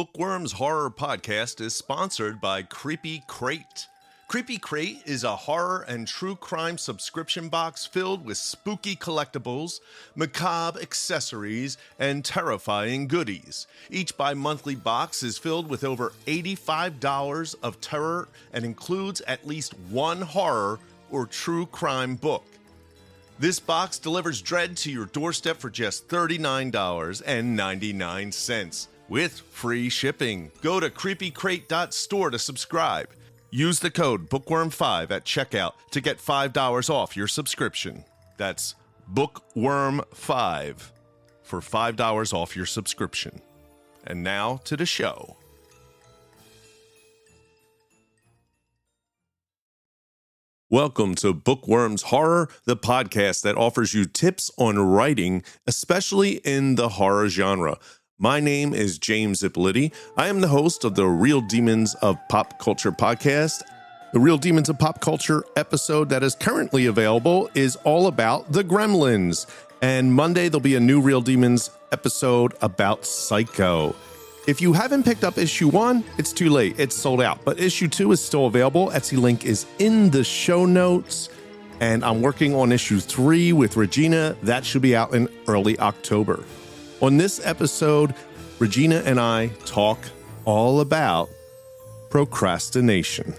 Book Worms Horror Podcast is sponsored by Creepy Crate. Creepy Crate is a horror and true crime subscription box filled with spooky collectibles, macabre accessories, and terrifying goodies. Each bi-monthly box is filled with over $85 of terror and includes at least one horror or true crime book. This box delivers dread to your doorstep for just $39.99 with free shipping. Go to creepycrate.store to subscribe. Use the code BOOKWORM5 at checkout to get $5 off your subscription. That's BOOKWORM5 for $5 off your subscription. And now to the show. Welcome to Book Worms Horror, the podcast that offers you tips on writing, especially in the horror genre. My name is James Ippoliti. I am the host of the Real Demons of Pop Culture podcast. The Real Demons of Pop Culture episode that is currently available is all about the Gremlins. And Monday, there'll be a new Real Demons episode about Psycho. If you haven't picked up issue 1, it's too late. It's sold out. But issue 2 is still available. Etsy link is in the show notes. And I'm working on issue 3 with Regina. That should be out in early October. On this episode, Regina and I talk all about procrastination.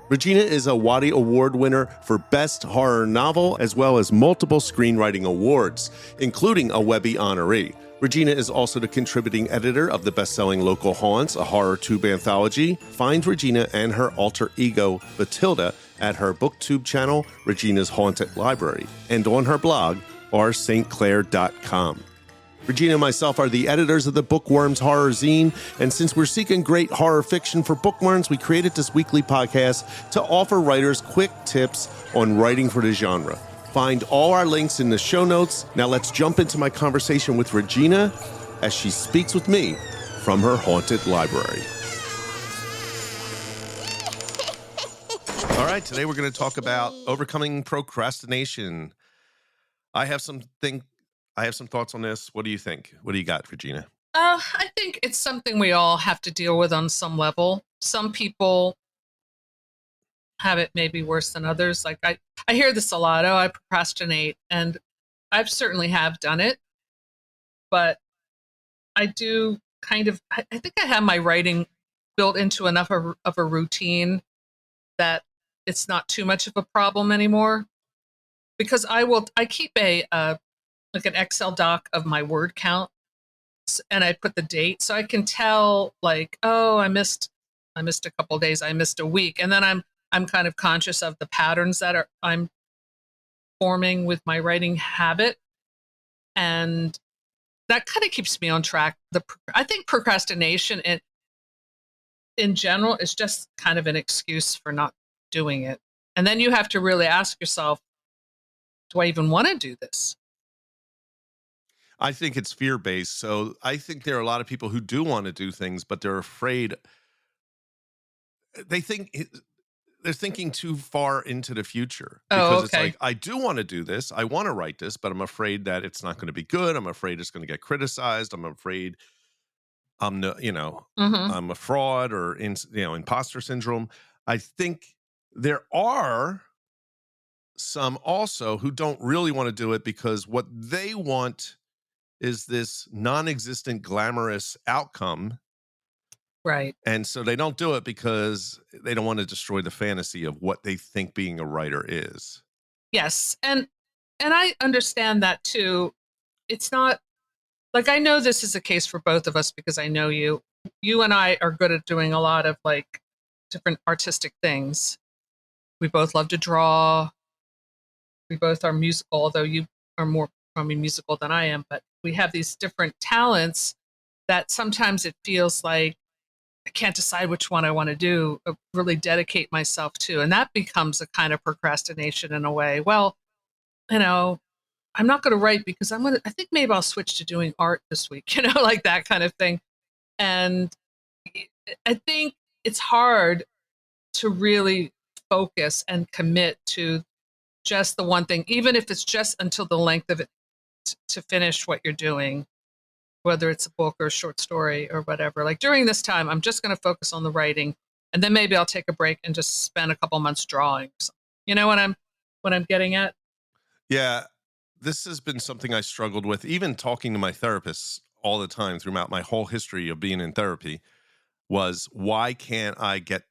Regina is a Waddy Award winner for Best Horror Novel, as well as multiple screenwriting awards, including a Webby honoree. Regina is also the contributing editor of the best-selling Local Haunts, a horror tube anthology. Find Regina and her alter ego, Batilda, at her booktube channel, Regina's Haunted Library, and on her blog, rstclair.com. Regina and myself are the editors of the Book Worms Horror Zine, and since we're seeking great horror fiction for bookworms, we created this weekly podcast to offer writers quick tips on writing for the genre. Find all our links in the show notes. Now let's jump into my conversation with Regina as she speaks with me from her haunted library. All right, today we're going to talk about overcoming procrastination. I have some thoughts on this. What do you think? What do you got, Regina? I think it's something we all have to deal with on some level. Some people have it maybe worse than others. Like I hear this a lot. Oh, I procrastinate. And I've certainly have done it. But I do I think I have my writing built into enough of a routine that it's not too much of a problem anymore. Because I keep an Excel doc of my word count, and I put the date so I can tell, like, oh, I missed a couple days, I missed a week, and then I'm kind of conscious of the patterns that I'm forming with my writing habit, and that kind of keeps me on track. I think procrastination in general is just kind of an excuse for not doing it, and then you have to really ask yourself, do I even want to do this? I think it's fear-based. So I think there are a lot of people who do want to do things, but they're afraid. They're thinking too far into the future, because It's like, I do want to do this. I want to write this, but I'm afraid that it's not going to be good. I'm afraid it's going to get criticized. I'm afraid I'm a fraud or imposter syndrome. I think there are some also who don't really want to do it because what they want is this non-existent glamorous outcome. Right. And so they don't do it because they don't want to destroy the fantasy of what they think being a writer is. Yes. And I understand that too. It's not like, I know this is a case for both of us because I know you and I are good at doing a lot of like different artistic things. We both love to draw. We both are musical, although you are more probably musical than I am, but we have these different talents that sometimes it feels like I can't decide which one I want to do, really dedicate myself to. And that becomes a kind of procrastination in a way. Well, I'm not going to write because I think maybe I'll switch to doing art this week, like that kind of thing. And I think it's hard to really focus and commit to just the one thing, even if it's just until the length of it to finish what you're doing. whether it's a book or a short story or whatever. Like during this time, I'm just going to focus on the writing, and then maybe I'll take a break and just spend a couple months drawing. You know what I'm getting at? Yeah, this has been something I struggled with, even talking to my therapists all the time throughout my whole history of being in therapy, was why can't I get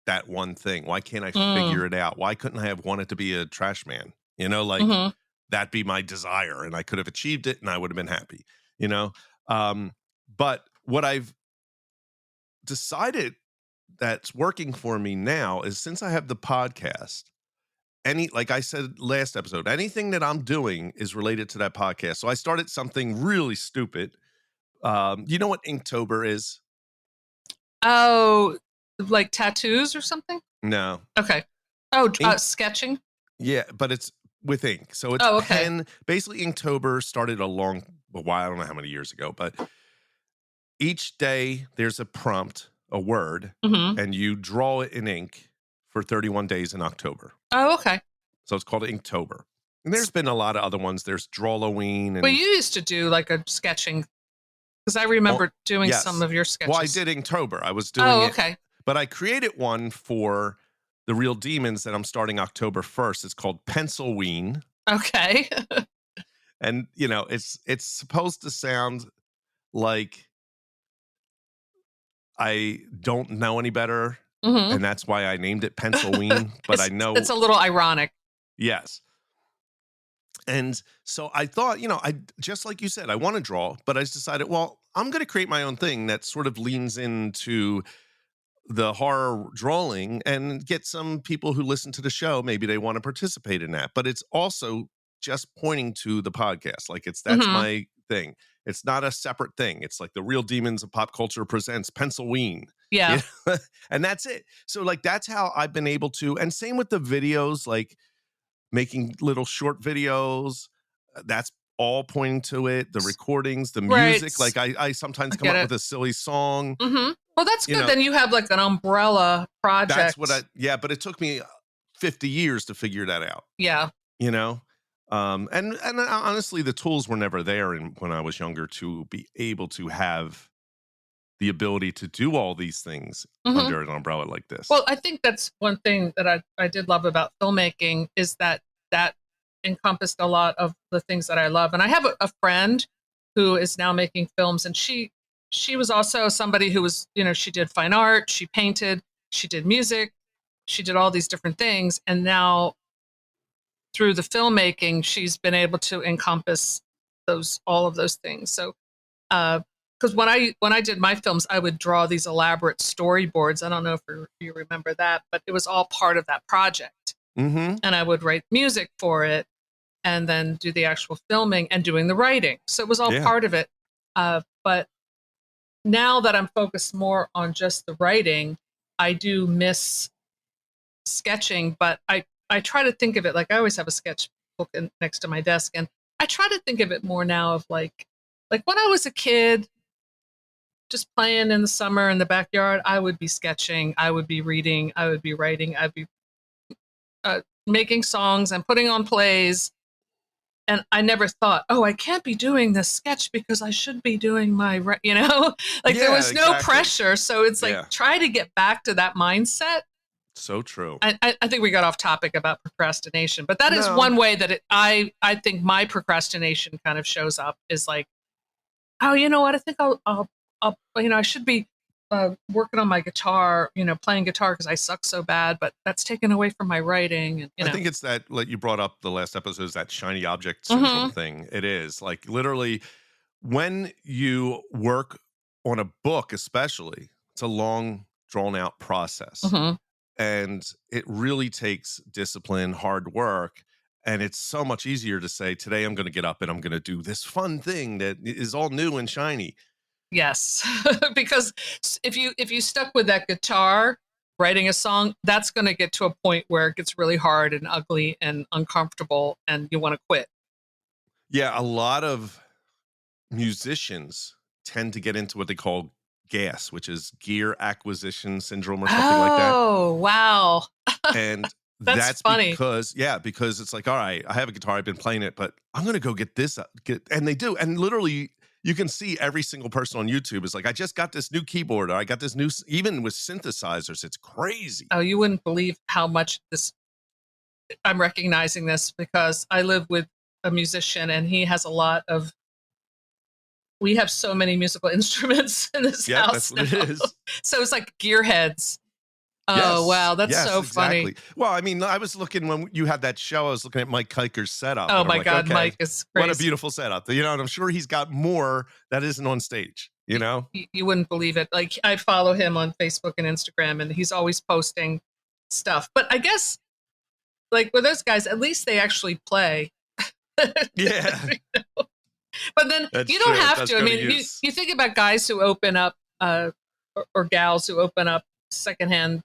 that one thing? Why can't I Mm. figure it out? Why couldn't I have wanted to be a trash man? You know, like Mm-hmm. that be my desire and I could have achieved it and I would have been happy, you know? But what I've decided that's working for me now is since I have the podcast, like I said last episode, anything that I'm doing is related to that podcast. So I started something really stupid. You know what Inktober is? Oh, like tattoos or something? No. Okay. Oh, Ink, sketching? yeah, but it's with ink. So it's Oh, okay. pen. Basically, Inktober started a while, I don't know how many years ago, but each day there's a prompt, a word, Mm-hmm. and you draw it in ink for 31 days in October. Oh, okay. So it's called Inktober. And there's been a lot of other ones. There's Drawloween and Well, you used to do like a sketching because I remember doing some yes. of your sketches. Well, I did Inktober. I was doing it. Okay. But I created one for the Real Demons that I'm starting October 1st. It's called Pencilween. Okay. And you know, it's supposed to sound like I don't know any better. Mm-hmm. And that's why I named it Pencilween. But I know it's a little ironic. yes. And so I thought, I just like you said, I want to draw, but I just decided, well, I'm going to create my own thing that sort of leans into the horror drawing and get some people who listen to the show. Maybe they want to participate in that, but it's also just pointing to the podcast. Like that's Mm-hmm. my thing. It's not a separate thing. It's like the Real Demons of Pop Culture presents Pencilween. Yeah. And that's it. So like, that's how I've been able to, and same with the videos, like making little short videos. That's all pointing to it. The recordings, the music. Right. Like I sometimes come up with a silly song. Mm-hmm. Well, that's good. Then you have like an umbrella project. That's what but it took me 50 years to figure that out. Yeah. And honestly, the tools were never there when I was younger to be able to have the ability to do all these things under an umbrella like this. Well, I think that's one thing that I did love about filmmaking is that encompassed a lot of the things that I love. And I have a friend who is now making films, and she was also somebody who was, she did fine art, she painted, she did music, she did all these different things. And now through the filmmaking, she's been able to encompass all of those things. So, because when I did my films, I would draw these elaborate storyboards. I don't know if you remember that, but it was all part of that project. Mm-hmm. And I would write music for it, and then do the actual filming and doing the writing. So it was all part of it. But now that I'm focused more on just the writing, I do miss sketching. But I try to think of it like I always have a sketchbook next to my desk, and I try to think of it more now of like when I was a kid, just playing in the summer in the backyard, I would be sketching, I would be reading, I would be writing, I'd be making songs and putting on plays. And I never thought, oh, I can't be doing this sketch because I should be doing my, there was no pressure. So it's like, try to get back to that mindset. So true. I think we got off topic about procrastination, but that is one way that I think my procrastination kind of shows up is like, oh, you know what? I think I'll I should be working on my guitar, playing guitar because I suck so bad, but that's taken away from my writing. And I think it's that, like you brought up the last episode, is that shiny object syndrome thing. It is like literally when you work on a book, especially, it's a long drawn out process. And it really takes discipline, hard work. And it's so much easier to say, today I'm going to get up and I'm going to do this fun thing that is all new and shiny. Yes, because if you stuck with that guitar, writing a song, that's going to get to a point where it gets really hard and ugly and uncomfortable and you want to quit. Yeah, a lot of musicians tend to get into what they call GAS, which is gear acquisition syndrome or something like that. Oh, wow. And that's funny because it's like, all right, I have a guitar, I've been playing it, but I'm going to go get this up. And they do. And literally you can see every single person on YouTube is like, I just got this new keyboard, or I got this new, even with synthesizers, it's crazy. Oh, you wouldn't believe how much this, I'm recognizing this because I live with a musician and he has a lot of, we have so many musical instruments in this Yeah, house that's what now. it is. So it's like gearheads. Yes, Oh, wow. That's so exactly. funny. Well, I mean, I was looking when you had that show, I was looking at Mike Kiker's setup. Oh and I'm my like, God, okay, Mike is crazy. what a beautiful setup. You know, and I'm sure he's got more that isn't on stage, you know? You wouldn't believe it. Like, I follow him on Facebook and Instagram, and he's always posting stuff. But I guess, like, with those guys, at least they actually play. Yeah. But then That's you don't true. have That's to. I good mean, use. you think about guys who open up, or gals who open up secondhand,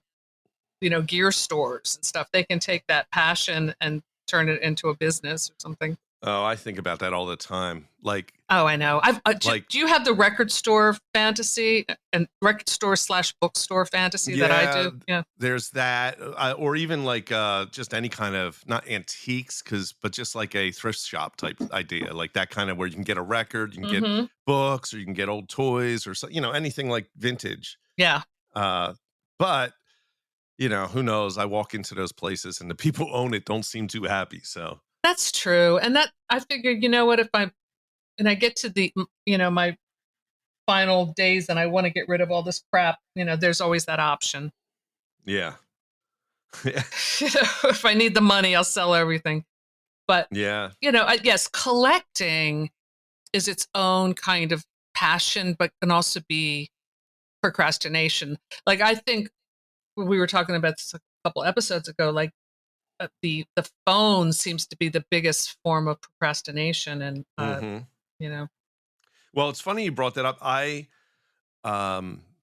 gear stores and stuff. They can take that passion and turn it into a business or something. Oh, I think about that all the time. Like, Oh, I know. Do you have the record store fantasy and record store / bookstore fantasy that I do? Yeah. There's that, or even like just any kind of, not antiques, but just like a thrift shop type idea, like that kind of where you can get a record, you can get books, or you can get old toys, or so, anything like vintage. Yeah. But who knows? I walk into those places and the people who own it don't seem too happy. So That's true. And that I figured, what if I get to the, my final days and I want to get rid of all this crap, there's always that option. Yeah. If I need the money, I'll sell everything. But, yeah. Yes, collecting is its own kind of passion, but can also be procrastination. Like, I think we were talking about this a couple episodes ago, like the phone seems to be the biggest form of procrastination. And, Well, it's funny you brought that up. I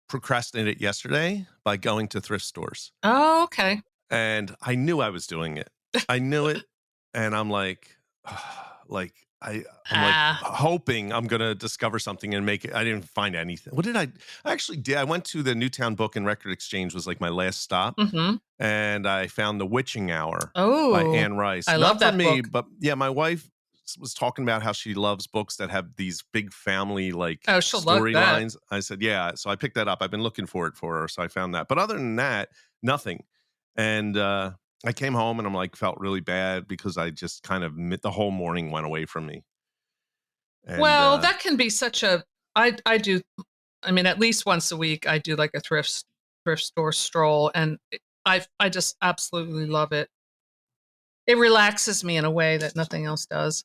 procrastinated yesterday by going to thrift stores. Oh, okay. And I knew I was doing it. I knew it. And I'm like, I'm like hoping I'm going to discover something and make it. I didn't find anything. What did I actually did? I went to the Newtown Book and Record Exchange, was like my last stop. And I found The Witching Hour by Anne Rice. I love that me, book. But yeah, my wife was talking about how she loves books that have these big family storylines. I said, yeah. So I picked that up. I've been looking for it for her. So I found that. But other than that, nothing. And I came home and I'm like, felt really bad because I just kind of, the whole morning went away from me. And, well, that can be such a, I do, I mean, at least once a week, I do like a thrift store stroll, and I just absolutely love it. It relaxes me in a way that nothing else does.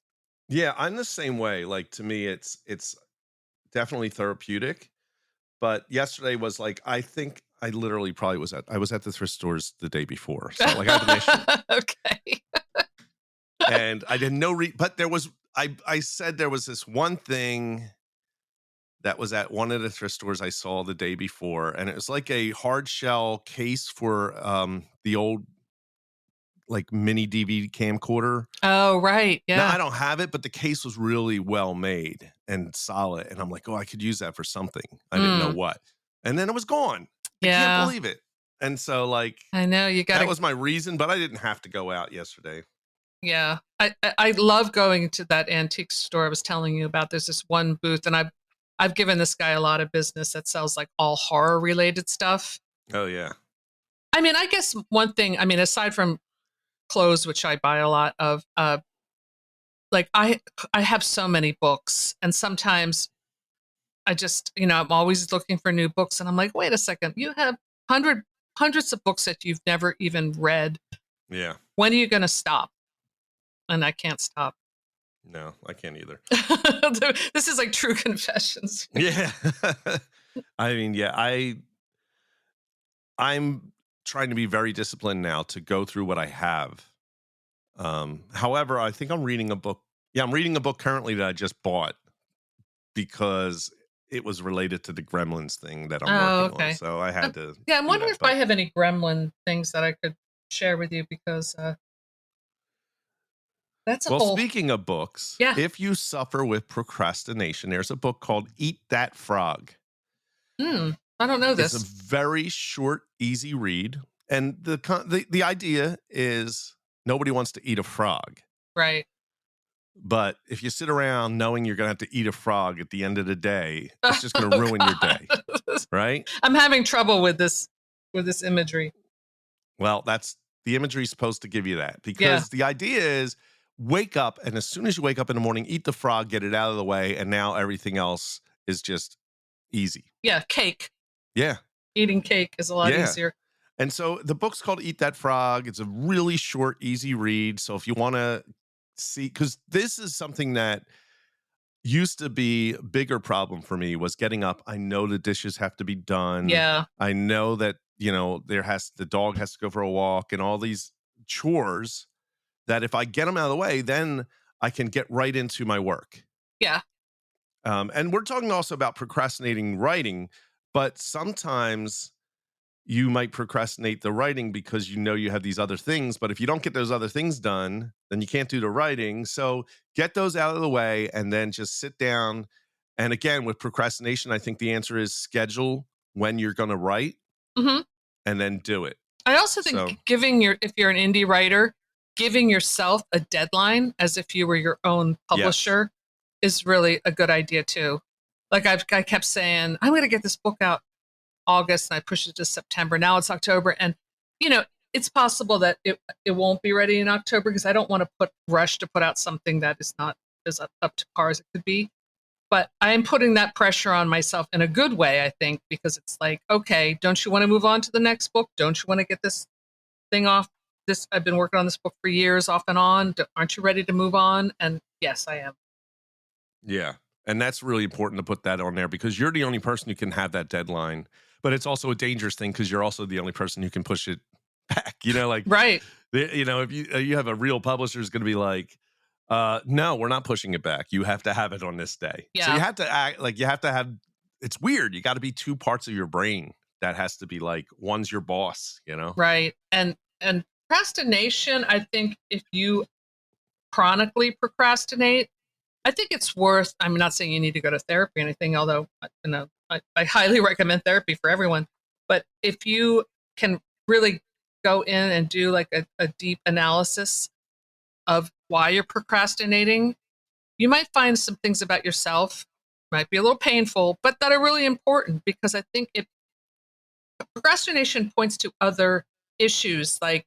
Yeah, I'm the same way. Like, to me, it's definitely therapeutic. But yesterday was like, I think I literally probably I was at the thrift stores the day before. So like, I have an issue. Okay. And I didn't know, but there was, I said there was this one thing that was at one of the thrift stores I saw the day before. And it was like a hard shell case for the old, like, mini DVD camcorder. Oh, right. Yeah. Now, I don't have it, but the case was really well made and solid. And I'm like, oh, I could use that for something. I didn't know what. And then it was gone. I can't believe it. And so, like, I know that was my reason, but I didn't have to go out yesterday. Yeah. I love going to that antique store I was telling you about. There's this one booth, and I've given this guy a lot of business that sells like all horror related stuff. Oh, yeah. I mean, I guess one thing, I mean, aside from clothes, which I buy a lot of, like I have so many books, and sometimes I just, I'm always looking for new books, and I'm like, wait a second, you have hundreds of books that you've never even read. Yeah. When are you going to stop? And I can't stop. No, I can't either. This is like true confessions. Yeah. I mean, yeah, I'm trying to be very disciplined now to go through what I have. However, I think I'm reading a book. Yeah, I'm reading a book currently that I just bought because it was related to the Gremlins thing that I'm working on. So I had to. Yeah, I'm wondering if I have any Gremlin things that I could share with you, because that's a speaking of books, if you suffer with procrastination, there's a book called Eat That Frog. I don't know this. It's a very short, easy read. And the idea is nobody wants to eat a frog. Right. But if you sit around knowing you're going to have to eat a frog at the end of the day, it's just going to ruin your day, right? I'm having trouble with this imagery. Well, the imagery is supposed to give you that, because the idea is wake up, and as soon as you wake up in the morning, eat the frog, get it out of the way, and now everything else is just easy. Yeah, cake. Yeah. Eating cake is a lot easier. And so the book's called Eat That Frog. It's a really short, easy read. So if you want to see, because this is something that used to be a bigger problem for me, was getting up. I know the dishes have to be done. Yeah. I know that, the dog has to go for a walk and all these chores that if I get them out of the way, then I can get right into my work. Yeah. And we're talking also about procrastinating writing, but sometimes you might procrastinate the writing because you have these other things. But if you don't get those other things done, then you can't do the writing. So get those out of the way and then just sit down. And again, with procrastination, I think the answer is schedule when you're going to write and then do it. I also think if you're an indie writer, giving yourself a deadline as if you were your own publisher is really a good idea too. Like I kept saying, I'm going to get this book out August, and I pushed it to September. Now it's October, and it's possible that it won't be ready in October, because I don't want to rush to put out something that is not as up to par as it could be. But I am putting that pressure on myself in a good way, I think, because it's like, okay, don't you want to move on to the next book? Don't you want to get this thing off? I've been working on this book for years, off and on. Aren't you ready to move on? And yes, I am. Yeah. And that's really important to put that on there, because you're the only person who can have that deadline. But it's also a dangerous thing because you're also the only person who can push it back. Right. If you have a real publisher who's going to be like, no, we're not pushing it back. You have to have it on this day. Yeah. So you have to act like you have to have. It's weird. You got to be two parts of your brain. That has to be like, one's your boss. Right. And procrastination. I think if you chronically procrastinate, I think it's worth. I'm not saying you need to go to therapy or anything, although I highly recommend therapy for everyone. But if you can really go in and do like a deep analysis of why you're procrastinating, you might find some things about yourself, might be a little painful, but that are really important, because I think procrastination points to other issues, like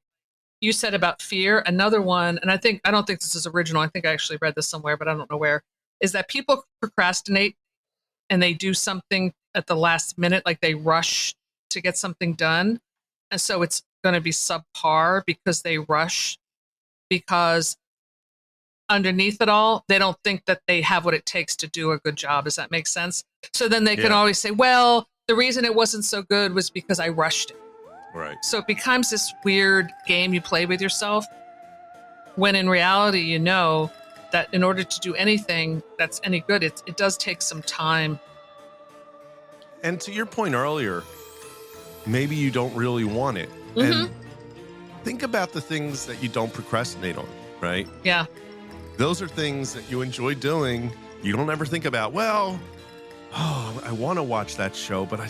you said about fear. Another one, and I don't think this is original. I think I actually read this somewhere, but I don't know where, is that people procrastinate and they do something at the last minute, like they rush to get something done. And so it's going to be subpar because they rush, because underneath it all, they don't think that they have what it takes to do a good job. Does that make sense? So then they can always say, well, the reason it wasn't so good was because I rushed it. Right. So it becomes this weird game you play with yourself, when in reality, you know that in order to do anything that's any good, it does take some time. And to your point earlier, maybe you don't really want it. And think about the things that you don't procrastinate on, right? Yeah. Those are things that you enjoy doing. You don't ever think about, I want to watch that show, but I'm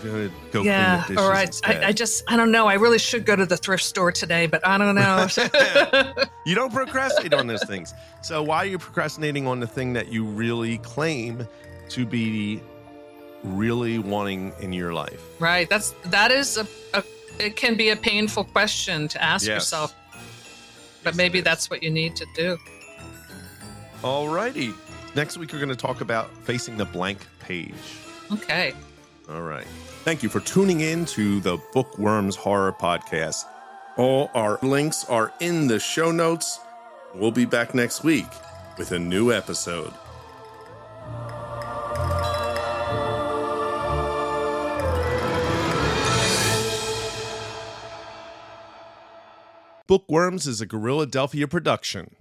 going to go clean the dishes all right. instead. I don't know. I really should go to the thrift store today, but I don't know. You don't procrastinate on those things. So why are you procrastinating on the thing that you really claim to be really wanting in your life? Right. That is it can be a painful question to ask yourself, but maybe that's what you need to do. All righty. Next week, we're going to talk about facing the blank page. Okay. All right. Thank you for tuning in to the Book Worms Horror Podcast. All our links are in the show notes. We'll be back next week with a new episode. Book Worms is a Guerrilladelphia production.